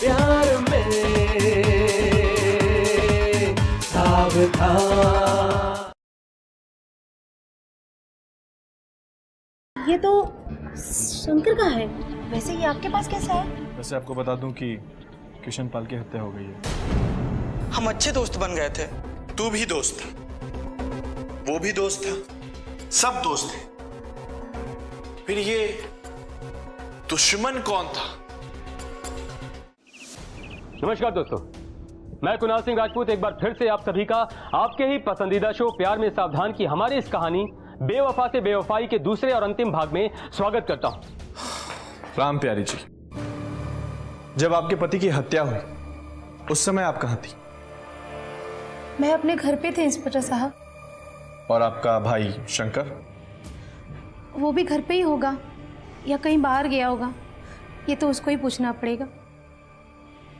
प्यार में सावधान। ये तो शंकर का है। वैसे ये आपके पास कैसा है? वैसे आपको बता दूं कि किशन पाल की हत्या हो गई है। हम अच्छे दोस्त बन गए थे। तू भी दोस्त था, वो भी दोस्त था, सब दोस्त थे। फिर ये दुश्मन कौन था? नमस्कार दोस्तों, मैं कुणाल सिंह राजपूत एक बार फिर से आप सभी का आपके ही पसंदीदा शो प्यार में सावधान की हमारी इस कहानी बेवफा से बेवफाई के दूसरे और अंतिम भाग में स्वागत करता हूं। राम प्यारी जी, जब आपके पति की हत्या हुई उस समय आप कहां थी? मैं अपने घर पे थे इंस्पेक्टर साहब। और आपका भाई शंकर? वो भी घर पे ही होगा या कहीं बाहर गया होगा, ये तो उसको ही पूछना पड़ेगा।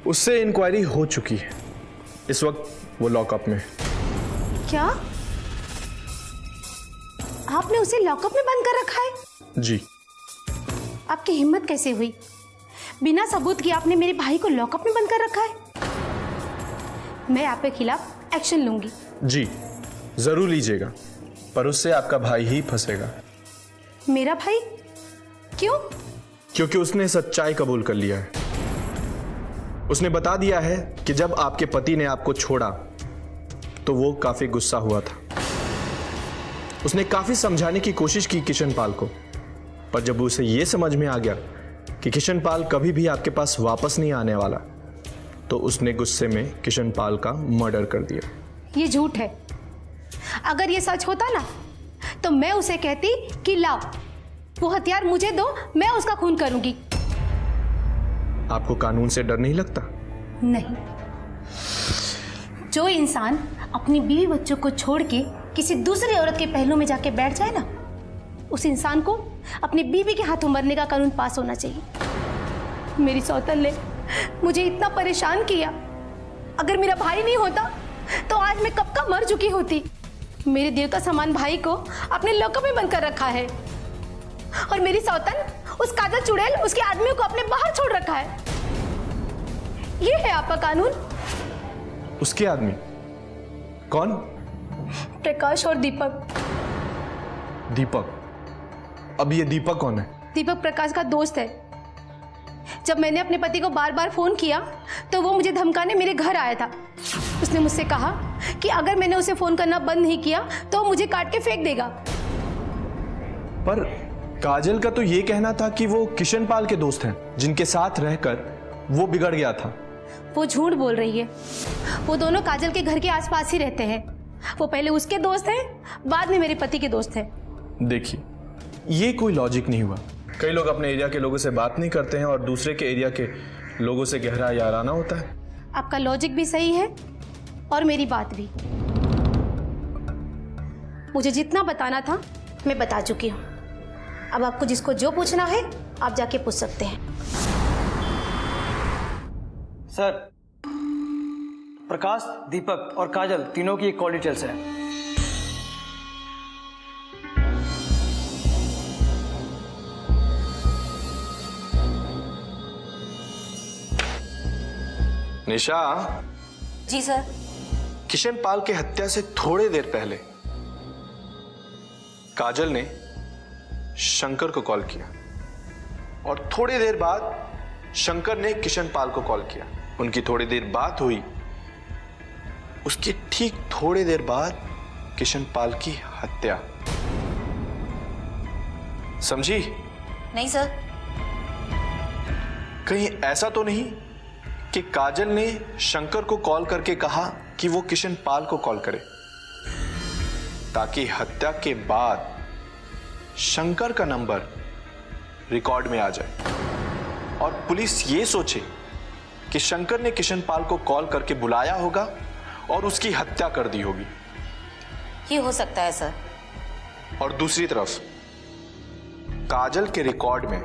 उससे इंक्वायरी हो चुकी है, इस वक्त वो लॉकअप में है। क्या आपने उसे लॉकअप में बंद कर रखा है? जी। आपकी हिम्मत कैसे हुई? बिना सबूत के आपने मेरे भाई को लॉकअप में बंद कर रखा है। मैं आपके खिलाफ एक्शन लूंगी। जी जरूर लीजिएगा, पर उससे आपका भाई ही फंसेगा। मेरा भाई? क्यों? क्योंकि उसने सच्चाई कबूल कर लिया है। उसने बता दिया है कि जब आपके पति ने आपको छोड़ा तो वो काफी गुस्सा हुआ था। उसने काफी समझाने की कोशिश की किशन पाल को, पर जब उसे यह समझ में आ गया कि किशन पाल कभी भी आपके पास वापस नहीं आने वाला, तो उसने गुस्से में किशन पाल का मर्डर कर दिया। ये झूठ है। अगर ये सच होता ना तो मैं उसे कहती कि लाओ वो हथियार मुझे दो, मैं उसका खून करूंगी। आपको कानून से डर नहीं लगता? नहीं। जो इंसान अपनी बीवी बच्चों को छोड़ के किसी दूसरी औरत के पहलू में जाके बैठ जाए ना, उस इंसान को अपनी बीवी के हाथों मरने का कानून पास होना चाहिए। मेरी सौतन ने मुझे इतना परेशान किया। अगर मेरा भाई नहीं होता तो आज मैं कब का मर चुकी होती। मेरे देवता समान भाई को अपने लॉकअप में बंद कर रखा है, और मेरी सौतन उस काजल चुड़ैल उसके आदमियों को अपने बाहर छोड़ रखा है। ये है आपका कानून। उसके आदमी कौन? प्रकाश और दीपक। दीपक? अब ये दीपक कौन है? दीपक प्रकाश का दोस्त है। जब मैंने अपने पति को बार बार फोन किया तो वो मुझे धमकाने मेरे घर आया था। उसने मुझसे कहा कि अगर मैंने उसे फोन करना बंद नहीं किया तो वो मुझे काट के फेंक देगा। पर काजल का तो ये कहना था कि वो किशन पाल के दोस्त हैं, जिनके साथ रहकर वो बिगड़ गया था। वो झूठ बोल रही है। वो दोनों काजल के घर के आसपास ही रहते हैं। वो पहले उसके दोस्त हैं, बाद में मेरे पति के दोस्त हैं। देखिए, ये कोई लॉजिक नहीं हुआ। कई लोग अपने एरिया के लोगों से बात नहीं करते हैं और दूसरे के एरिया के लोगों से गहरा याराना होता है। आपका लॉजिक भी सही है और मेरी बात भी। मुझे जितना बताना था मैं बता चुकी हूँ। अब आपको जिसको जो पूछना है आप जाके पूछ सकते हैं। सर, प्रकाश, दीपक और काजल तीनों की एक कॉल डिटेल्स है। निशा। जी सर। किशन पाल की हत्या से थोड़ी देर पहले काजल ने शंकर को कॉल किया और थोड़ी देर बाद शंकर ने किशन पाल को कॉल किया। उनकी थोड़ी देर बात हुई, उसके ठीक थोड़ी देर बाद किशन पाल की हत्या। समझी? नहीं सर। कहीं ऐसा तो नहीं कि काजल ने शंकर को कॉल करके कहा कि वो किशन पाल को कॉल करे, ताकि हत्या के बाद शंकर का नंबर रिकॉर्ड में आ जाए और पुलिस ये सोचे कि शंकर ने किशन पाल को कॉल करके बुलाया होगा और उसकी हत्या कर दी होगी। ये हो सकता है सर। और दूसरी तरफ काजल के रिकॉर्ड में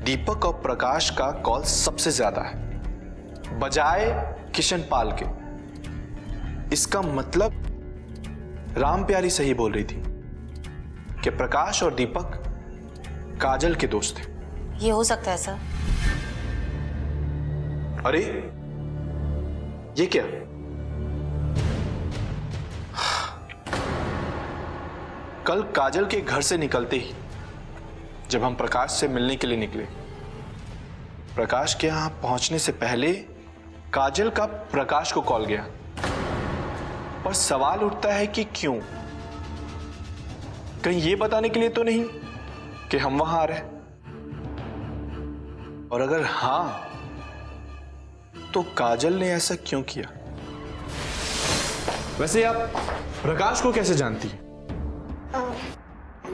दीपक और प्रकाश का कॉल सबसे ज्यादा है बजाय किशन पाल के। इसका मतलब राम प्यारी सही बोल रही थी। कि प्रकाश और दीपक काजल के दोस्त थे। ये हो सकता है सर। अरे ये क्या? कल काजल के घर से निकलते ही जब हम प्रकाश से मिलने के लिए निकले, प्रकाश के यहां पहुंचने से पहले काजल का प्रकाश को कॉल गया। पर सवाल उठता है कि क्यों? कहीं ये बताने के लिए तो नहीं कि हम वहां आ रहे हैं? और अगर हां, तो काजल ने ऐसा क्यों किया? वैसे आप प्रकाश को कैसे जानती हैं?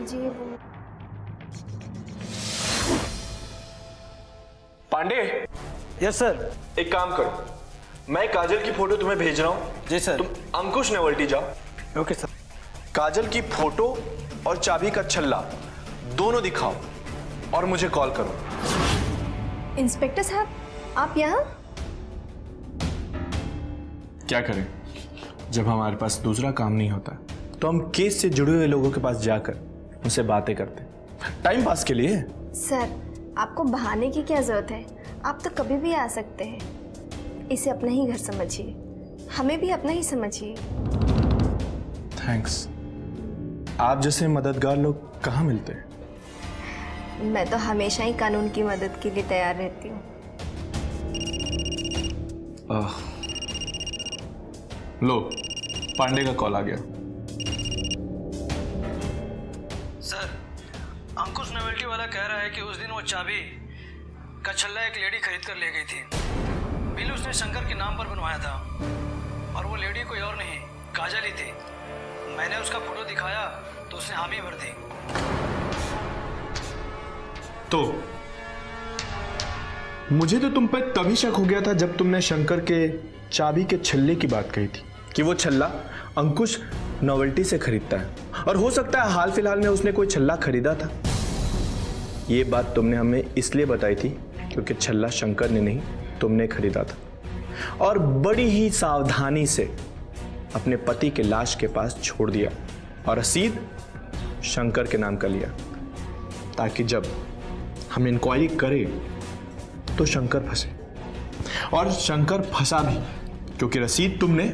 जी वो पांडे, यस सर। एक काम करो, मैं काजल की फोटो तुम्हें भेज रहा हूं। जी सर। तुम अंकुश नवल्टी जाओ, ओके सर। काजल की फोटो और चाबी का छल्ला दोनों दिखाओ और मुझे कॉल करो। इंस्पेक्टर साहब, आप यहाँ? क्या करें, जब हमारे पास दूसरा काम नहीं होता तो हम केस से जुड़े हुए लोगों के पास जाकर उनसे बातें करते, टाइम पास के लिए। सर, आपको बहाने की क्या जरूरत है? आप तो कभी भी आ सकते हैं। इसे अपना ही घर समझिए, हमें भी अपना ही समझिए। थैंक्स। आप जैसे मददगार लोग कहाँ मिलते हैं? मैं तो हमेशा ही कानून की मदद के लिए तैयार रहती हूँ। लो, पांडे का कॉल आ गया। सर, अंकुश नवेल्टी वाला कह रहा है कि उस दिन वो चाबी का छल्ला एक लेडी खरीद कर ले गई थी। बिल उसने शंकर के नाम पर बनवाया था और वो लेडी कोई और नहीं, काजल ही थी। मैंने उसका फोटो दिखाया तो उसने हामी भर दी। तो मुझे तो तुम पर तभी शक हो गया था जब तुमने शंकर के चाबी के छल्ले की बात कही थी कि वो छल्ला अंकुश नोवेल्टी से खरीदता है, और हो सकता है हाल फिलहाल में उसने कोई छल्ला खरीदा था। ये बात तुमने हमें इसलिए बताई थी क्योंकि छल्ला शंकर ने नहीं, तुमने खरीदा था, और बड़ी ही सावधानी से अपने पति के लाश के पास छोड़ दिया और रसीद शंकर के नाम का लिया, ताकि जब हम इंक्वायरी करें तो शंकर फंसे। और शंकर फंसा भी क्योंकि रसीद तुमने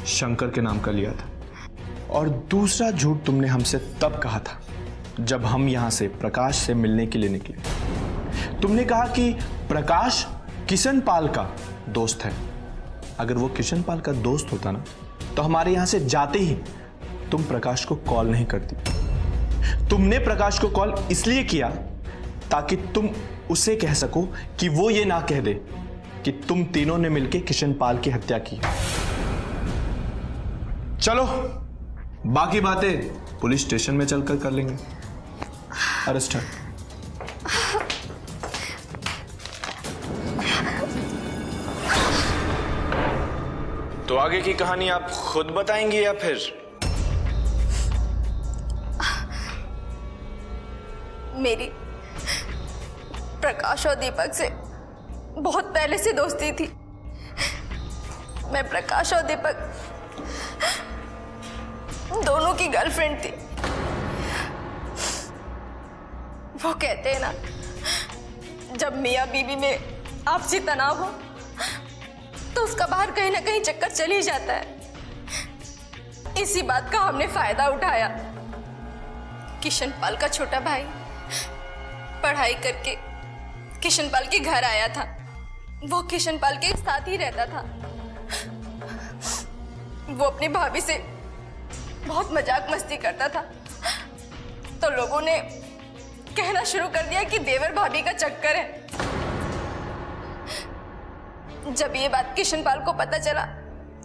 शंकर के नाम का लिया था। और दूसरा झूठ तुमने हमसे तब कहा था जब हम यहां से प्रकाश से मिलने के लिए निकले। तुमने कहा कि प्रकाश किशन पाल का दोस्त है। अगर वो किशन पाल का दोस्त होता ना, तो हमारे यहां से जाते ही तुम प्रकाश को कॉल नहीं करती। तुमने प्रकाश को कॉल इसलिए किया ताकि तुम उसे कह सको कि वो ये ना कह दे कि तुम तीनों ने मिलकर किशन पाल की हत्या की। चलो, बाकी बातें पुलिस स्टेशन में चलकर कर लेंगे। अरेस्ट है। तो आगे की कहानी आप खुद बताएंगे या फिर? मेरी प्रकाश और दीपक से बहुत पहले से दोस्ती थी। मैं प्रकाश और दीपक दोनों की गर्लफ्रेंड थी। वो कहते हैं ना, जब मियाँ बीवी में आपसी तनाव हो तो उसका बाहर कहीं ना कहीं चक्कर चल ही जाता है। इसी बात का हमने फायदा उठाया। किशन पाल का छोटा भाई पढ़ाई करके किशन पाल के घर आया था। वो किशन पाल के साथ ही रहता था। वो अपनी भाभी से बहुत मजाक मस्ती करता था, तो लोगों ने कहना शुरू कर दिया कि देवर भाभी का चक्कर है। जब ये बात किशन पाल को पता चला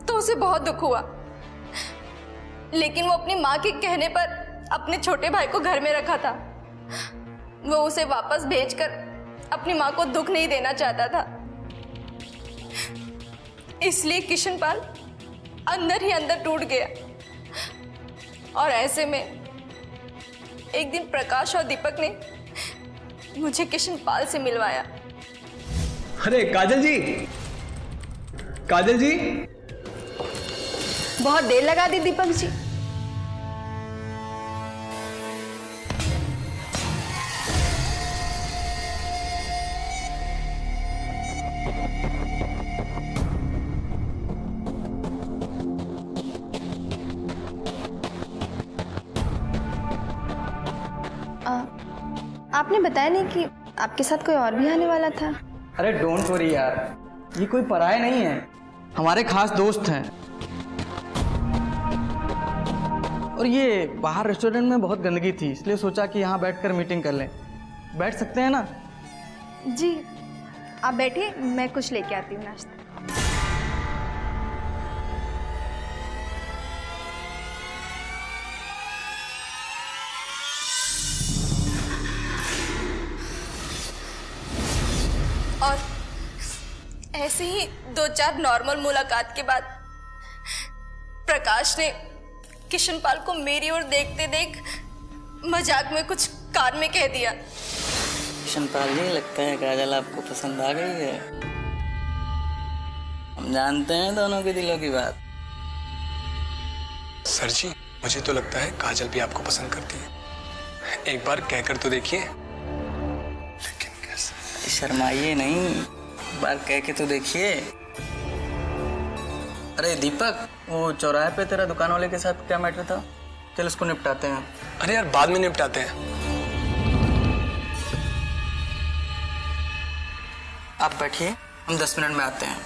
तो उसे बहुत दुख हुआ, लेकिन वो अपनी माँ के कहने पर अपने छोटे भाई को घर में रखा था। वो उसे वापस भेजकर अपनी माँ को दुख नहीं देना चाहता था। इसलिए किशन पाल अंदर ही अंदर टूट गया। और ऐसे में एक दिन प्रकाश और दीपक ने मुझे किशन पाल से मिलवाया। अरे काजल जी, काजल जी, बहुत देर लगा दी दीपक जी। आपने बताया नहीं कि आपके साथ कोई और भी आने वाला था। अरे डोंट वरी यार, ये कोई पराये नहीं है, हमारे खास दोस्त हैं। और ये बाहर रेस्टोरेंट में बहुत गंदगी थी, इसलिए सोचा कि यहाँ बैठकर मीटिंग कर लें। बैठ सकते हैं ना? जी आप बैठिए, मैं कुछ लेके आती हूँ नाश्ता। और ऐसे ही 2-4 नॉर्मल मुलाकात के बाद प्रकाश ने किशनपाल को मेरी ओर देखते देख मजाक में कुछ कान में कह दिया। किशनपाल जी, लगता है काजल आपको पसंद आ गई है। हम जानते हैं दोनों के दिलों की बात। सर जी, मुझे तो लगता है काजल भी आपको पसंद करती है। एक बार कहकर तो देखिए। लेकिन कैसे? शर्माइए नहीं, एक बार कह के तो देखिए। अरे दीपक, वो चौराहे पे तेरा दुकान वाले के साथ क्या मैटर था? चल इसको निपटाते हैं। अरे यार, बाद में निपटाते हैं। आप बैठिए, हम 10 मिनट में आते हैं।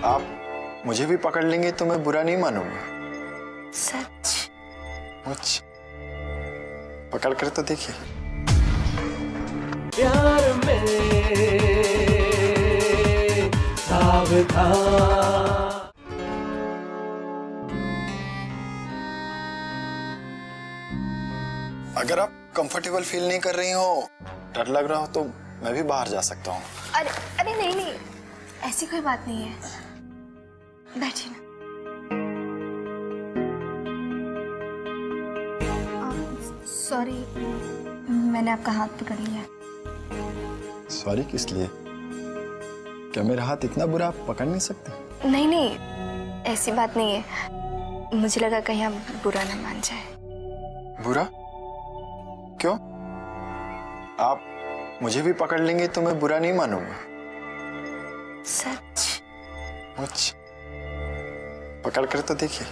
आप मुझे भी पकड़ लेंगे तो मैं बुरा नहीं मानूंगा। सच? मुझ पकड़ कर तो देखिए। प्यार में सावधान। अगर आप कंफर्टेबल फील नहीं कर रही हो, डर लग रहा हो, तो मैं भी बाहर जा सकता हूँ। अरे अरे नहीं नहीं, ऐसी कोई बात नहीं है, बैठिए ना। सॉरी, मैंने आपका हाथ पकड़ लिया। सॉरी किस लिए? क्या मेरा हाथ इतना बुरा आप पकड़ नहीं सकते? नहीं नहीं, ऐसी बात नहीं है, मुझे लगा कहीं आप बुरा ना मान जाए। बुरा? क्यों? आप मुझे भी पकड़ लेंगे तो मैं बुरा नहीं मानूंगा। सच? मुझ पकड़ कर तो देखिए।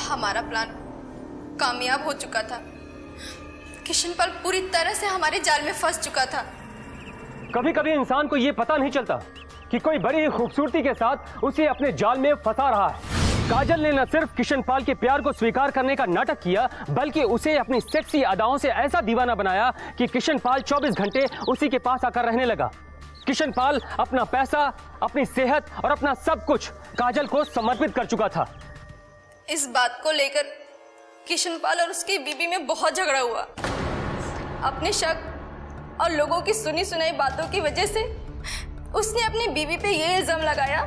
हमारा प्लान कामयाब हो चुका था। किशनपाल पूरी तरह से हमारे जाल में फंस चुका था। कभी कभी इंसान को यह पता नहीं चलता कि कोई बड़ी ही खूबसूरती के साथ उसे अपने जाल में फंसा रहा है। काजल ने न सिर्फ किशनपाल के प्यार को स्वीकार करने का नाटक किया, बल्कि उसे अपनी सेक्सी अदाओं से ऐसा दीवाना बनाया कि किशनपाल 24 घंटे उसी के पास आकर रहने लगा। किशनपाल अपना पैसा, अपनी सेहत और अपना सब कुछ काजल को समर्पित कर चुका था। इस बात को लेकर किशनपाल और उसकी बीबी में बहुत झगड़ा हुआ। अपने शक और लोगों की सुनी सुनाई बातों की वजह से उसने अपनी बीबी पे ये इल्जाम लगाया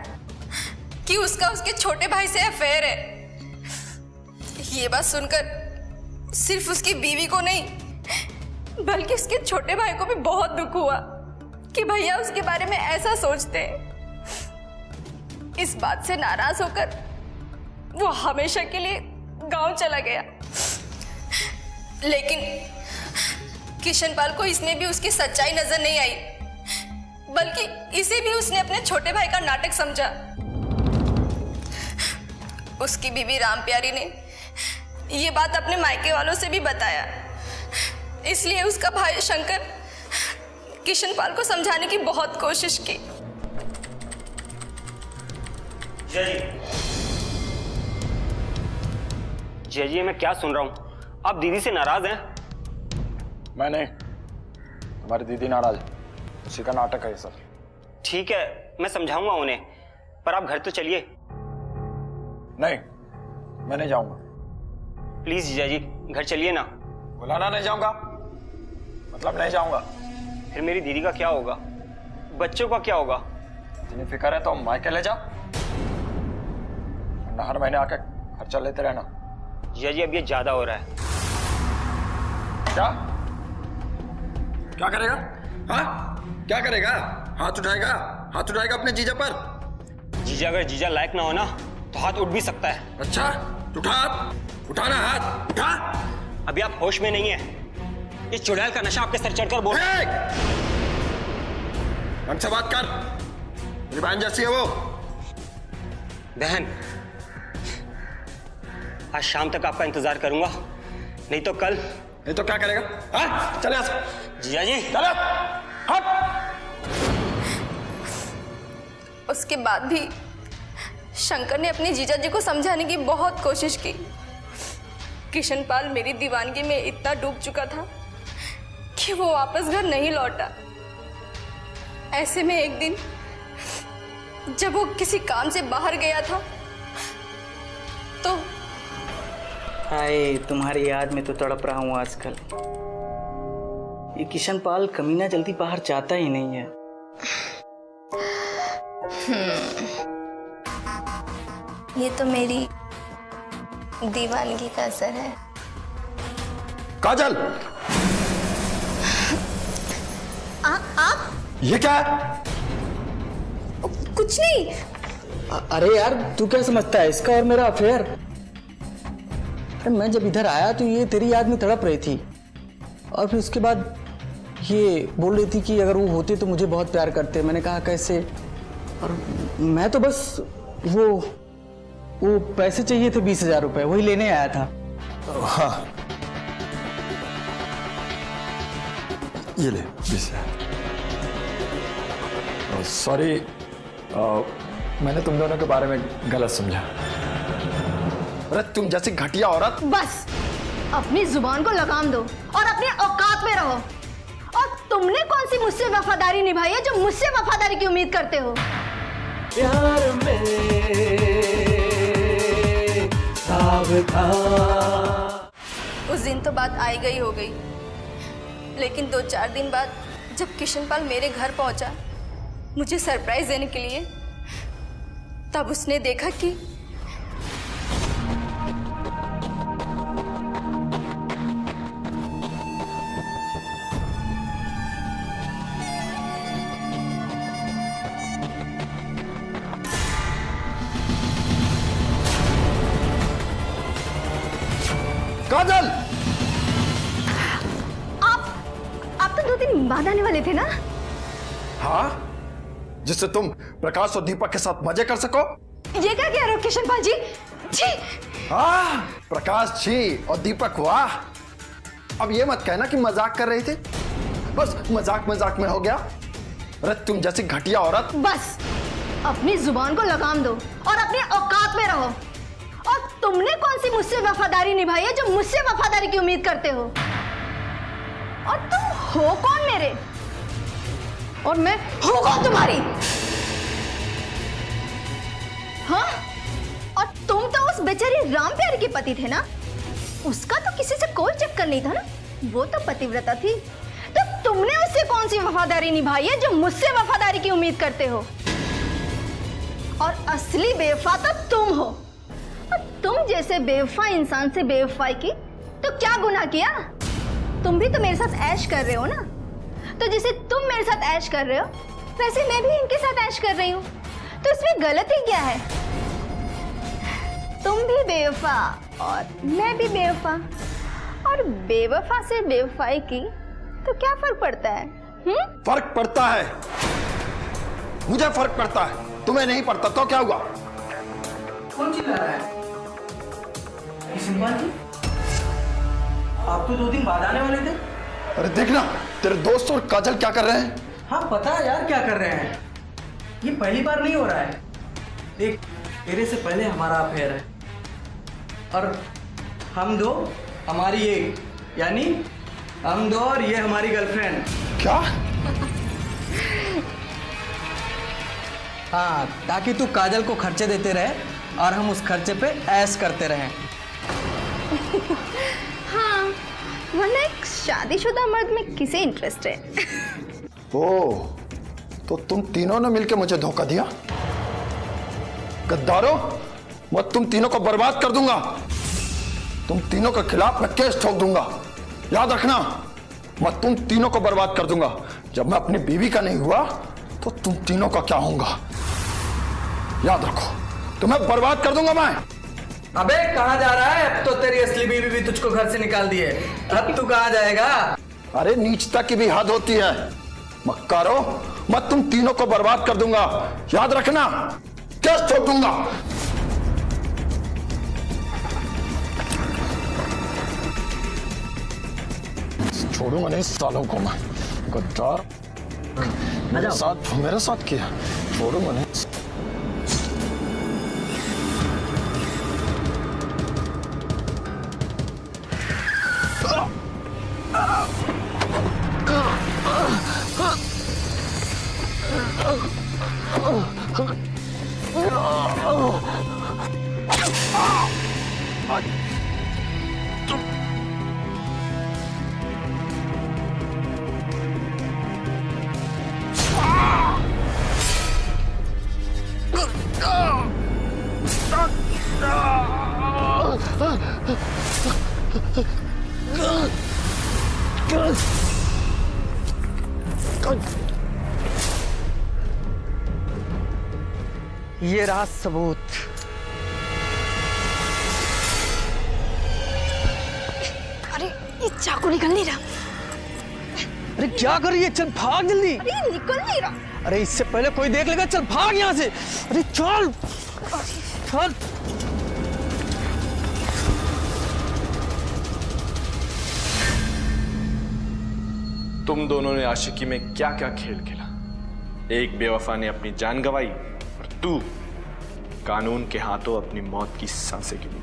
कि उसका उसके छोटे भाई से अफेयर है। ये बात सुनकर सिर्फ उसकी बीवी को नहीं, बल्कि उसके छोटे भाई को भी बहुत दुख हुआ कि भैया उसके बारे में ऐसा सोचते हैं। इस बात से नाराज होकर वो हमेशा के लिए गांव चला गया। लेकिन किशनपाल को इसमें भी उसकी सच्चाई नजर नहीं आई, बल्कि इसे भी उसने अपने छोटे भाई का नाटक समझा। उसकी बीवी रामप्यारी ने ये बात अपने मायके वालों से भी बताया। इसलिए उसका भाई शंकर किशनपाल को समझाने की बहुत कोशिश की। जय, मैं क्या सुन रहा हूँ? आप दीदी से नाराज हैं? मैं नहीं, तुम्हारी दीदी नाराज है। उसी का नाटक है ये सब। ठीक है, मैं समझाऊंगा उन्हें, पर आप घर तो चलिए। नहीं, मैं नहीं जाऊंगा। प्लीज जीजा जी, घर चलिए ना। बुलाना नहीं जाऊंगा, मतलब नहीं जाऊंगा। फिर मेरी दीदी का क्या होगा? बच्चों का क्या होगा? इतनी फिक्र है तो मायके ले जाओ, हर महीने आके खर्चा लेते रहना। जीजा जी, अब ये ज्यादा हो रहा है। क्या? क्या करेगा? हाँ, क्या करेगा? हाथ उठाएगा? हाथ उठाएगा अपने जीजा पर? जीजा अगर जीजा लायक ना हो ना तो हाथ उठ भी सकता है। अच्छा, उठा हाथ, उठाना हाथ, उठा। अभी आप होश में नहीं है। इस चुड़ैल का नशा आपके सर चढ़कर बोल। ढंग से बात कर, मेरी बहन जैसी है वो। बहन, आज शाम तक आपका इंतजार करूंगा, नहीं तो कल। नहीं तो क्या करेगा? हाँ, चले यहाँ से। जीजा जी, चलो, हट। उसके बाद भी शंकर ने अपने जीजा जी को समझाने की बहुत कोशिश की। किशनपाल मेरी दीवानगी में इतना डूब चुका था कि वो वापस घर नहीं लौटा। ऐसे में एक दिन जब वो किसी काम से बाहर गया था तो हाय, तुम्हारी याद में तो तड़प रहा हूँ आजकल। ये किशनपाल कमीना जल्दी बाहर जाता ही नहीं है। ये तो मेरी दीवानगी का असर है। काजल, आप ये क्या है? कुछ नहीं। अरे यार, तू क्या समझता है इसका और मेरा अफेयर? अरे मैं जब इधर आया तो ये तेरी याद में तड़प रही थी, और फिर उसके बाद ये बोल रही थी कि अगर वो होते तो मुझे बहुत प्यार करते। मैंने कहा कैसे, और मैं तो बस वो पैसे चाहिए थे 20,000 रुपए, वही लेने आया था। हाँ, ये ले 20,000। सॉरी, मैंने तुम दोनों के बारे में गलत समझा। अरे तुम जैसी घटिया औरत। बस अपनी जुबान को लगाम दो और अपने औकात में रहो। और तुमने कौन सी मुझसे वफादारी निभाई है जो मुझसे वफादारी की उम्मीद करते हो? प्यार में उस दिन तो बात आई गई हो गई, लेकिन 2-4 दिन बाद जब किशनपाल मेरे घर पहुंचा मुझे सरप्राइज देने के लिए, तब उसने देखा कि काजल, आप तो 2 दिन बाद आने वाले थे ना? हाँ, जिससे तुम प्रकाश और दीपक के साथ मजे कर सको। ये क्या कह रहे हो किशनपाल जी? जी। हाँ, प्रकाश जी और दीपक, वाह। अब ये मत कहना कि मजाक कर रही थी, बस मजाक मजाक में हो गया। अरे तुम जैसी घटिया औरत। बस अपनी जुबान को लगाम दो और अपने औकात में रहो। और तुमने कौन सी मुझसे वफादारी निभाई है जो मुझसे वफादारी की उम्मीद करते हो? और तुम हो कौन मेरे, और मैं हूं कौन तुम्हारी? हाँ, और तुम तो उस बेचारी राम प्यारी के पति थे ना? उसका तो किसी से कोई चक्कर नहीं था ना, वो तो पतिव्रता थी। तो तुमने उससे कौन सी वफादारी निभाई है जो मुझसे वफादारी की उम्मीद करते हो? और असली बेवफा तो तुम हो। और तुम जैसे बेवफा इंसान से बेवफाई की तो क्या गुनाह किया? तुम भी तो मेरे साथ ऐश कर रहे हो ना, तो जैसे तुम मेरे साथ ऐश कर रहे हो वैसे मैं भी इनके साथ ऐश कर रही हूँ, तो इसमें गलती क्या है? तुम भी बेवफा और मैं भी बेवफा, और बेवफा से बेवफाई की तो क्या फर्क पड़ता है? फर्क पड़ता है, मुझे फर्क पड़ता है, तुम्हें नहीं पड़ता तो क्या हुआ? कौन चिल्ला रहा है? किशनपाल जी, आप तो 2 दिन बाद आने वाले थे। अरे देखना, तेरे दोस्त और काजल क्या कर रहे हैं। हाँ पता है यार क्या कर रहे हैं। ये पहली बार नहीं हो रहा है। देख, तेरे से पहले हमारा अफेयर है, और हम दो हमारी एक, यानी हम दो और ये हमारी गर्लफ्रेंड। क्या? हाँ, ताकि तू काजल को खर्चे देते रहे और हम उस खर्चे पे ऐश करते रहें। हाँ, वरना एक शादीशुदा मर्द में किसे इंटरेस्ट है? ओ, तो तुम तीनों ने मिलकर मुझे धोखा दिया। गद्दारों, मैं तुम तीनों को बर्बाद कर दूंगा। तुम तीनों के खिलाफ मैं केस ठोक दूंगा, याद रखना। मैं तुम तीनों को बर्बाद कर दूंगा। जब मैं अपनी बीवी का नहीं हुआ तो तुम तीनों का क्या होगा, याद रखो। तुम्हें बर्बाद कर दूंगा मैं। अबे कहाँ जा रहा है? अब तो तेरी असली बीवी भी तुझको घर से निकाल दी है, अब तू कहाँ जाएगा? अरे नीचता की भी हद होती है मक्कारो, मैं तुम तीनों को बर्बाद कर दूंगा, याद रखना। कैसे छोड़ दूंगा? छोड़ूंगा नहीं सालों को मैं, गद्दार। मेरे साथ किया, छोड़ूंगा नहीं। ये रहा सबूत। अरे ये चाकू निकल नहीं रहा। अरे क्या कर रही है? चल भाग जल्दी। अरे निकल नहीं रहा। अरे इससे पहले कोई देख लेगा, चल भाग यहाँ से। अरे चल चल। तुम दोनों ने आशिकी में क्या क्या खेल खेला। एक बेवफा ने अपनी जान गंवाई और तू कानून के हाथों अपनी मौत की सांसें गिनी।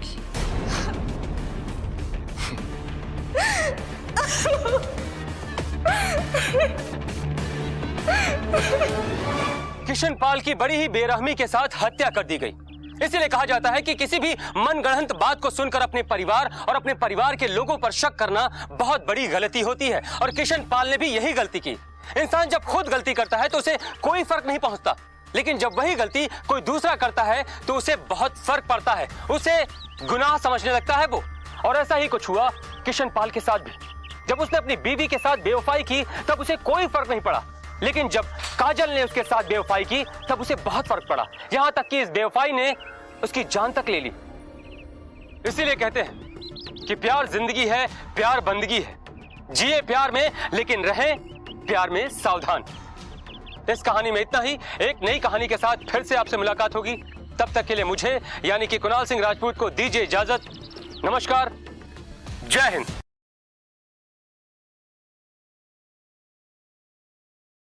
किशन पाल की बड़ी ही बेरहमी के साथ हत्या कर दी गई। इसीलिए कहा जाता है कि किसी भी मनगढ़ंत बात को सुनकर अपने परिवार और अपने परिवार के लोगों पर शक करना बहुत बड़ी गलती होती है, और किशन पाल ने भी यही गलती की। इंसान जब खुद गलती करता है तो उसे कोई फर्क नहीं पहुंचता, लेकिन जब वही गलती कोई दूसरा करता है तो उसे बहुत फर्क पड़ता है, उसे गुनाह समझने लगता है वो। और ऐसा ही कुछ हुआ किशन पाल के साथ भी। जब उसने अपनी बीवी के साथ बेवफाई की तब उसे कोई फर्क नहीं पड़ा, लेकिन जब काजल ने उसके साथ बेवफाई की तब उसे बहुत फर्क पड़ा, यहां तक कि इस बेवफाई ने उसकी जान तक ले ली। इसीलिए कहते हैं कि प्यार जिंदगी है, प्यार बंदगी है। जिए प्यार में लेकिन रहें प्यार में सावधान। इस कहानी में इतना ही। एक नई कहानी के साथ फिर से आपसे मुलाकात होगी। तब तक के लिए मुझे यानी कि कुणाल सिंह राजपूत को दीजिए इजाजत। नमस्कार, जय हिंद।